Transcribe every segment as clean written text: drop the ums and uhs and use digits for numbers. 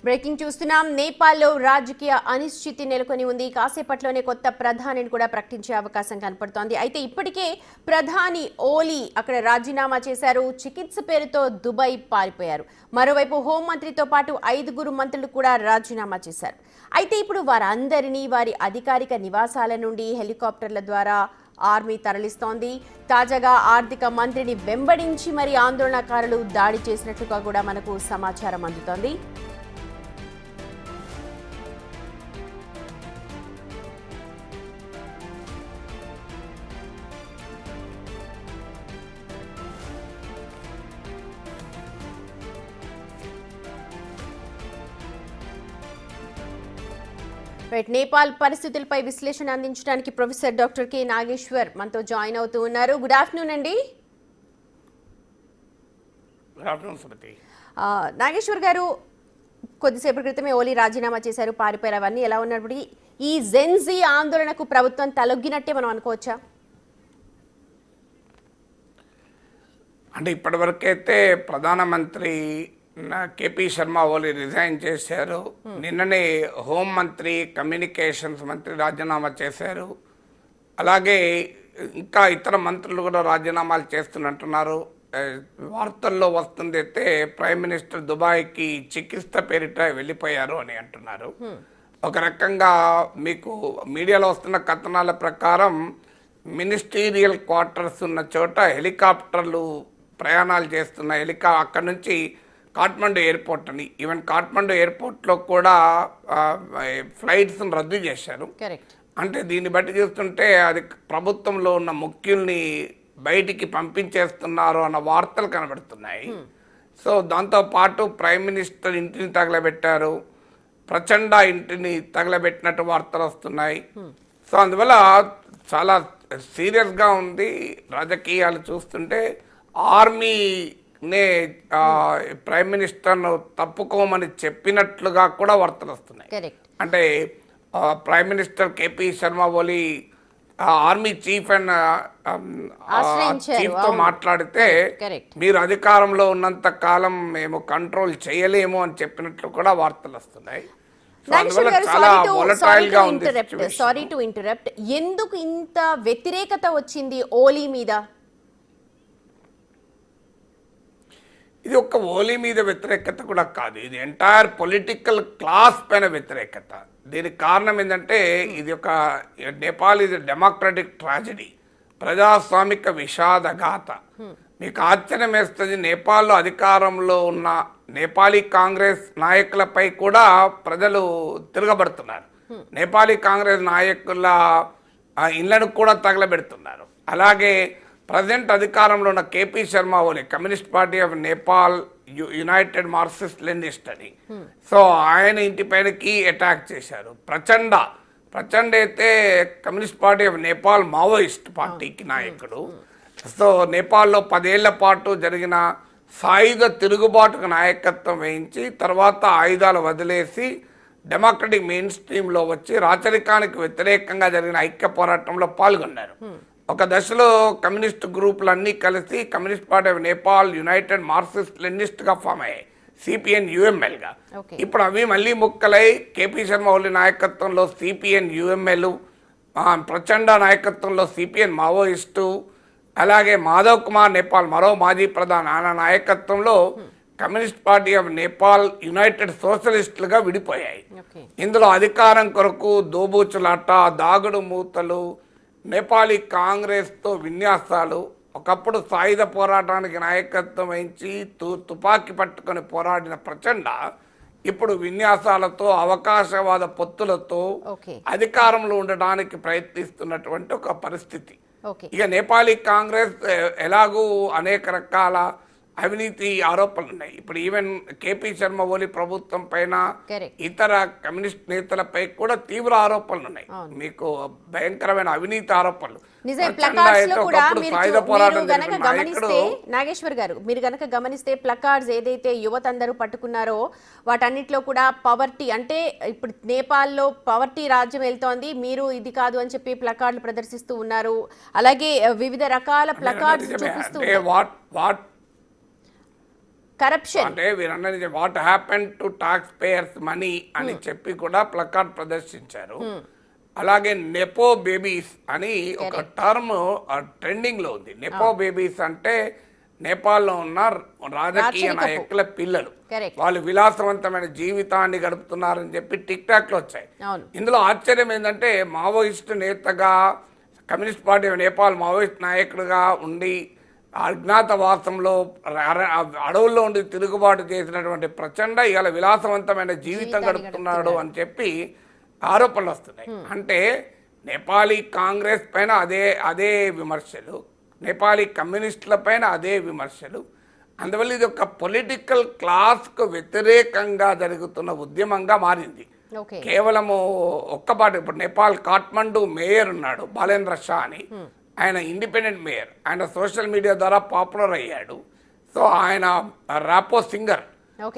Breaking చూస్తున్నాం. నేపాల్లో రాజకీయ అనిశ్చితి నెలకొని ఉంది. కాసేపట్లోనే కొత్త ప్రధానిని కూడా ప్రకటించే అవకాశం కనపడుతోంది. అయితే ఇప్పటికే ప్రధాని ఓలీ అక్కడ రాజీనామా చేశారు. చికిత్స పేరుతో దుబాయ్ పారిపోయారు. మరోవైపు హోంమంత్రితో పాటు 5 మంత్రులు కూడా రాజీనామా చేశారు. అయితే ఇప్పుడు వారందరినీ వారి అధికారిక నివాసాల నుండి హెలికాప్టర్ల ద్వారా ఆర్మీ తరలిస్తోంది. తాజాగా ఆర్థిక మంత్రిని వెంబడించి మరి ఆందోళనకారులు దాడి చేసినట్లుగా కూడా మనకు సమాచారం అందుతోంది. నేపాల్ పరిస్థితులపై విశ్లేషణ అందించడానికి ప్రొఫెసర్ డాక్టర్ కె నాగేశ్వర్ మనతో జాయిన్ అవుతూ ఉన్నారు. గుడ్ ఆఫ్టర్నూన్ అండి. నాగేశ్వర్ గారు, కొద్దిసేపటి క్రితమే ఓలీ రాజీనామా చేశారు, పారిపోయారు. అవన్నీ ఎలా ఉన్నప్పటికీ ఈ జెన్జీ ఆందోళనకు ప్రభుత్వం తలొగ్గినట్టే మనం అనుకోవచ్చా? అంటే ఇప్పటివరకైతే ప్రధానమంత్రి కేపీ శర్మ ఓలీ రిజైన్ చేశారు. నిన్ననే హోం మంత్రి, కమ్యూనికేషన్స్ మంత్రి రాజీనామా చేశారు. అలాగే ఇంకా ఇతర మంత్రులు కూడా రాజీనామాలు చేస్తున్నట్టున్నారు. వార్తల్లో వస్తుంది అయితే ప్రైమ్ మినిస్టర్ దుబాయ్కి చికిత్స పేరిట వెళ్ళిపోయారు అని అంటున్నారు. ఒక రకంగా మీకు మీడియాలో వస్తున్న కథనాల ప్రకారం మినిస్టీరియల్ క్వార్టర్స్ ఉన్న చోట హెలికాప్టర్లు ప్రయాణాలు చేస్తున్నాయి. అక్కడ నుంచి కాఠ్మండు ఎయిర్పోర్ట్ అని, ఈవెన్ కాఠ్మండు ఎయిర్పోర్ట్లో కూడా ఫ్లైట్స్ రద్దు చేశారు. అంటే దీన్ని బట్టి చూస్తుంటే అది ప్రభుత్వంలో ఉన్న ముఖ్యుల్ని బయటికి పంపించేస్తున్నారు అన్న వార్తలు కనబడుతున్నాయి. సో దాంతో పాటు ప్రైమ్ మినిస్టర్ ఇంటిని తగలబెట్టారు, ప్రచండ ఇంటిని తగలబెట్టినట్టు వార్తలు వస్తున్నాయి. సో అందువల్ల చాలా సీరియస్గా ఉంది రాజకీయాలు చూస్తుంటే. ఆర్మీనే ప్రైమ్ మినిస్టర్ను తప్పుకోమని చెప్పినట్లుగా కూడా వార్తలు వస్తున్నాయి. అంటే prime minister KP Sharma Oli army chief and చీఫ్తో మాట్లాడితే మీరు అధికారంలో ఉన్నంత కాలం మేము కంట్రోల్ చేయలేము అని చెప్పినట్లు కూడా వార్తలు వస్తున్నాయి. సారీ టు ఇంటరప్ట్, ఎందుకు ఇంత వ్యతిరేకత వచ్చింది ఓలీ మీద? ఇది ఒక్క ఓలీ మీద వ్యతిరేకత కూడా కాదు, ఇది ఎంటైర్ పొలిటికల్ క్లాస్ పైన వ్యతిరేకత. దీనికి కారణం ఏంటంటే ఇది ఒక నేపాల్ ఇది డెమోక్రటిక్ ట్రాజడీ, ప్రజాస్వామిక విషాదగాథ. మీకు ఆశ్చర్యం వేస్తుంది, నేపాల్లో అధికారంలో ఉన్న నేపాలీ కాంగ్రెస్ నాయకులపై కూడా ప్రజలు తిరగబడుతున్నారు. నేపాలీ కాంగ్రెస్ నాయకుల ఇళ్లను కూడా తగలబెడుతున్నారు. అలాగే ప్రజెంట్ అధికారంలో ఉన్న KP Sharma Oli, Communist party of Nepal United Marxist Leninist అని, సో ఆయన ఇంటిపైనకి అటాక్ చేశారు. ప్రచండ అయితే Communist party of Nepal Maoist పార్టీకి నాయకుడు. సో నేపాల్లో 10 ఏళ్ల పాటు జరిగిన సాయుధ తిరుగుబాటుకు నాయకత్వం వహించి తర్వాత ఆయుధాలు వదిలేసి డెమోక్రటిక్ మెయిన్ స్ట్రీమ్లో వచ్చి రాచరికానికి వ్యతిరేకంగా జరిగిన ఐక్య పోరాటంలో పాల్గొన్నారు. ఒక దశలో కమ్యూనిస్ట్ గ్రూపులన్నీ కలిసి communist party of Nepal United marxist లెనినిస్ట్గా ఫామ్ అయ్యాయి, సిపిఎన్ యుఎంఎల్గా. ఇప్పుడు అవి మళ్ళీ ముక్కలై కేపీ శర్మ ఓలీ నాయకత్వంలో సిపిఎన్ యుఎంఎల్, ప్రచండ నాయకత్వంలో సిపిఎన్ మావోయిస్టు, అలాగే మాధవ్ కుమార్ నేపాల్ మరో మాజీ ప్రధాని ఆయన నాయకత్వంలో communist party of Nepal united సోషలిస్టులుగా విడిపోయాయి. ఇందులో అధికారం కొరకు దోబూచులాట, దాగుడు మూతలు, నేపాలీ కాంగ్రెస్తో విన్యాసాలు, ఒకప్పుడు సాయుధ పోరాటానికి నాయకత్వం వహించి తుపాకీ పట్టుకొని పోరాడిన ప్రచండ ఇప్పుడు విన్యాసాలతో, అవకాశవాద పొత్తులతో అధికారంలో ఉండడానికి ప్రయత్నిస్తున్నటువంటి ఒక పరిస్థితి. ఇక నేపాలీ కాంగ్రెస్ ఎలాగూ అనేక రకాల అవినీతి ఆరోపణలు ఉన్నాయి. ఇప్పుడు ఈవెన్ కేపీ శర్మ ఓలీ ప్రభుత్వం పైన, ఇతర కమ్యూనిస్ట్ నేతలపై కూడా తీవ్ర ఆరోపణలు ఉన్నాయి. మీకు భయంకరమైన అవినీతి ఆరోపణలు. నాగేశ్వర్ గారు, మీరు గనక గమనిస్తే ప్లకార్డ్స్ ఏదైతే యువత అందరూ పట్టుకున్నారో వాటన్నిటిలో కూడా పవర్టీ, అంటే ఇప్పుడు నేపాల్లో పవర్టీ రాజ్యం వెళ్తోంది, మీరు ఇది కాదు అని చెప్పి ప్లకార్డులు ప్రదర్శిస్తూ ఉన్నారు. అలాగే వివిధ రకాల ప్లకార్డ్స్ చూపిస్తూ కరప్షన్ అంటే వీరన్నది what happen to tax payers money అని చెప్పి కూడా ప్లకార్డ్ ప్రదర్శించారు. అలాగే నెపో బేబీస్ అని ఒక టర్మ్ ట్రెండింగ్ లో ఉంది. నెపో బేబీస్ అంటే నేపాల్లో ఉన్న రాజకీయ నాయకుల పిల్లలు, వాళ్ళు విలాసవంతమైన జీవితాన్ని గడుపుతున్నారని చెప్పి టిక్ టాక్ లో వచ్చాయి. ఇందులో ఆశ్చర్యం ఏంటంటే మావోయిస్టు నేతగా కమ్యూనిస్ట్ పార్టీ నేపాల్ మావోయిస్ట్ నాయకుడిగా ఉండి అజ్ఞాతవాసంలో అడవుల్లో ఉండి తిరుగుబాటు చేసినటువంటి ప్రచండ ఇవాళ విలాసవంతమైన జీవితం గడుపుతున్నాడు అని చెప్పి ఆరోపణలు వస్తున్నాయి. అంటే నేపాలీ కాంగ్రెస్ పైన అదే విమర్శలు, నేపాలీ కమ్యూనిస్టుల పైన అదే విమర్శలు. అందువల్ల ఇది ఒక పొలిటికల్ క్లాస్కు వ్యతిరేకంగా జరుగుతున్న ఉద్యమంగా మారింది. కేవలము ఒక్కపాటి ఇప్పుడు నేపాల్ కాఠ్మండు మేయర్ ఉన్నాడు బాలేంద్ర షా అని, ఆయన ఇండిపెండెంట్ మేయర్, ఆయన సోషల్ మీడియా ద్వారా పాపులర్ అయ్యాడు. సో ఆయన ర్యాపో సింగర్.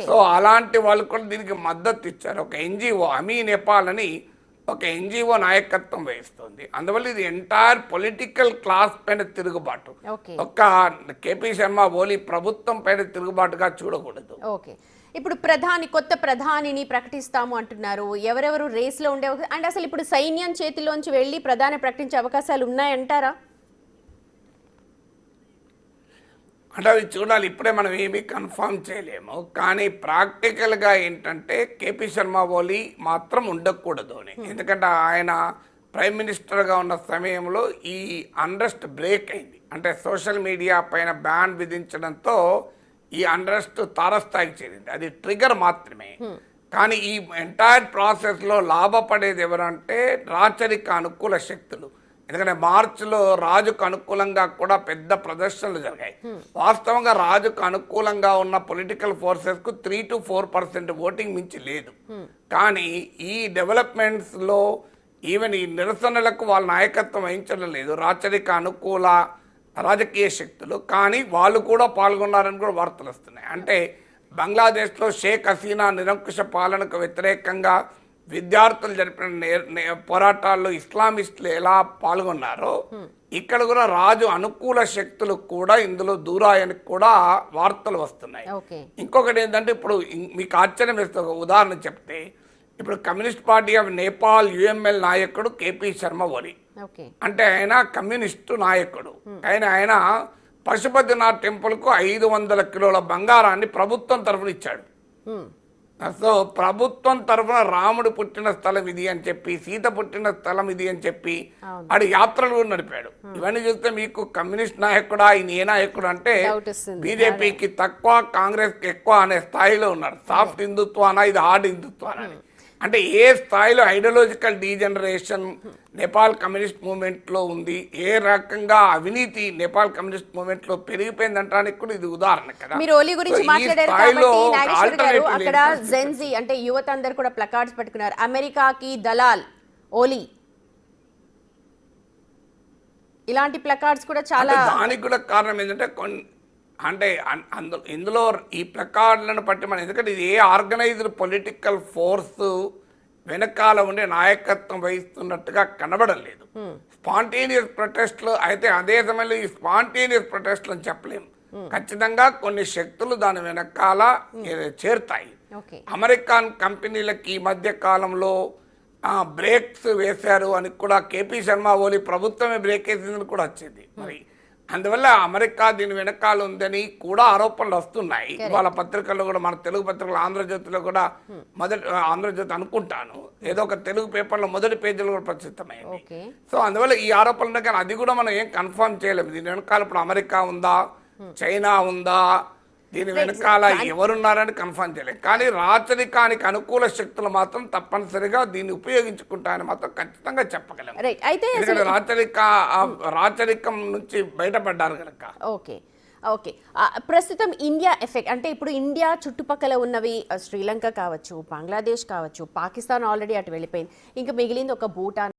సో అలాంటి వాళ్ళు కూడా దీనికి మద్దతు ఇచ్చారు. ఒక ఎన్జిఓ అమీ నేపాల్ అని ఒక ఎన్జిఓ నాయకత్వం వహిస్తుంది. అందువల్ల ఇది ఎంటైర్ పొలిటికల్ క్లాస్ పైన తిరుగుబాటు, ఒక్క కేపీ శర్మ ఓలీ ప్రభుత్వం పైన తిరుగుబాటుగా చూడకూడదు. ఓకే, ఇప్పుడు కొత్త ప్రధానిని ప్రకటిస్తాము అంటున్నారు. ఎవరెవరు రేస్లో ఉండే అండ్ అసలు ఇప్పుడు సైన్యం చేతిలోంచి వెళ్ళి ప్రధాని ప్రకటించే అవకాశాలు ఉన్నాయంటారా? అంటే అవి చూడాలి, ఇప్పుడే మనం ఏమీ కన్ఫర్మ్ చేయలేము. కానీ ప్రాక్టికల్గా ఏంటంటే కేపీ శర్మ ఓలీ మాత్రం ఉండకూడదు అని. ఎందుకంటే ఆయన ప్రైమ్ మినిస్టర్గా ఉన్న సమయంలో ఈ అన్రెస్ట్ బ్రేక్ అయింది. అంటే సోషల్ మీడియా పైన బ్యాన్ విధించడంతో ఈ అన్రెస్ట్ తారస్థాయికి చేరింది. అది ట్రిగర్ మాత్రమే. కానీ ఈ ఎంటైర్ ప్రాసెస్లో లాభపడేది ఎవరంటే రాచరిక అనుకూల శక్తులు. ఎందుకంటే మార్చిలో రాజుకు అనుకూలంగా కూడా పెద్ద ప్రదర్శనలు జరిగాయి. వాస్తవంగా రాజుకు అనుకూలంగా ఉన్న పొలిటికల్ ఫోర్సెస్కు 3 to 4% ఓటింగ్ మించి లేదు. కానీ ఈ డెవలప్మెంట్స్లో ఈవెన్ ఈ నిరసనలకు వాళ్ళ నాయకత్వం వహించడం లేదు రాచరిక అనుకూల రాజకీయ శక్తులు. కానీ వాళ్ళు కూడా పాల్గొన్నారని కూడా వార్తలు వస్తున్నాయి. అంటే బంగ్లాదేశ్లో షేక్ హసీనా నిరంకుశ పాలనకు వ్యతిరేకంగా విద్యార్థులు జరిపిన పోరాటాల్లో ఇస్లామిస్టులు ఎలా పాల్గొన్నారో ఇక్కడ కూడా రాజు అనుకూల శక్తులు కూడా ఇందులో దూరాయని కూడా వార్తలు వస్తున్నాయి. ఇంకొకటి ఏంటంటే ఇప్పుడు మీకు ఆశ్చర్యం వేస్తే ఒక ఉదాహరణ చెప్తే, ఇప్పుడు communist party of Nepal UML నాయకుడు కేపీ శర్మ ఓలీ. అంటే ఆయన కమ్యూనిస్టు నాయకుడు. ఆయన పశుపతినాథ్ టెంపుల్కు 500 కిలోల బంగారాన్ని ప్రభుత్వం తరఫున ఇచ్చాడు. సో ప్రభుత్వం తరఫున రాముడు పుట్టిన స్థలం ఇది అని చెప్పి, సీత పుట్టిన స్థలం ఇది అని చెప్పి ఆడు యాత్రలు కూడా నడిపాడు. ఇవన్నీ చూస్తే మీకు కమ్యూనిస్ట్ నాయకుడా ఈయన ఏ నాయకుడు అంటే బీజేపీకి తక్కువ కాంగ్రెస్కి ఎక్కువ అనే స్థాయిలో ఉన్నారు. సాఫ్ట్ హిందుత్వానా ఇది హార్డ్ హిందుత్వానా అని. అంటే ఏ స్థాయిలో ఐడియాలజికల్ డీజనరేషన్ నేపాల్ కమ్యూనిస్ట్ మూవ్మెంట్లో ఉంది, ఏ రకంగా అవినీతి నేపాల్ కమ్యూనిస్ట్ మూవ్మెంట్ లో పెరిగిపోయిందంటానికి కూడా ఇది ఉదాహరణ కదా. మీరు ఓలీ గురించి మాట్లాడారు కాబట్టి నాగేశ్వర్ గారు, అక్కడ జెన్జీ అంటే యువత అందరు కూడా ప్లకార్డ్స్ పట్టుకున్నారు, అమెరికాకి దలాల్ ఓలీ, ఇలాంటి ప్లకార్డ్స్ కూడా చాలా. దానికి కూడా కారణం ఏంటంటే అంటే ఇందులో ఈ ప్లకార్డులను బట్టి మనం, ఎందుకంటే ఇది ఏ ఆర్గనైజ్డ్ పొలిటికల్ ఫోర్స్ వెనకాల ఉండే నాయకత్వం వహిస్తున్నట్టుగా కనబడలేదు. స్పాంటేనియస్ ప్రొటెస్ట్లు అయితే అదే సమయంలో ఈ స్పాంటేనియస్ ప్రొటెస్ట్లు అని చెప్పలేము. ఖచ్చితంగా కొన్ని శక్తులు దాని వెనకాల చేరుతాయి. అమెరికన్ కంపెనీలకి ఈ మధ్య కాలంలో బ్రేక్స్ వేశారు అని కూడా కేపీ శర్మ ఓలీ ప్రభుత్వమే బ్రేక్ వేసిందని కూడా వచ్చింది. మరి అందువల్ల అమెరికా దీని వెనకాల ఉందని కూడా ఆరోపణలు వస్తున్నాయి. వాళ్ళ పత్రికల్లో కూడా, మన తెలుగు పత్రికలు ఆంధ్రజ్యోతిలో కూడా ఆంధ్రజ్యోతి అనుకుంటాను ఏదో ఒక తెలుగు పేపర్లో మొదటి పేజీలో కూడా ప్రచురితమైంది. సో అందువల్ల ఈ ఆరోపణలు, కానీ అది కూడా మనం ఏం కన్ఫర్మ్ చేయలేము. దీని వెనకాల ఇప్పుడు అమెరికా ఉందా, చైనా ఉందా, దీని వెనకాల ఎవరున్నారని కన్ఫర్మ్ చేయలేదు. కానీ రాచరికానికి అనుకూల శక్తులు మాత్రం తప్పనిసరిగా దీన్ని ఉపయోగించుకుంటారని మాత్రం ఖచ్చితంగా చెప్పగలం. ఎందుకంటే రాచరికం నుంచి బయటపడ్డారు కనుక. ఓకే, ప్రస్తుతం ఇండియా ఎఫెక్ట్ అంటే ఇప్పుడు ఇండియా చుట్టుపక్కల ఉన్నవి శ్రీలంక కావచ్చు, బంగ్లాదేశ్ కావచ్చు, పాకిస్తాన్ ఆల్రెడీ అటు వెళ్ళిపోయింది, ఇంకా మిగిలింది ఒక భూటాన్.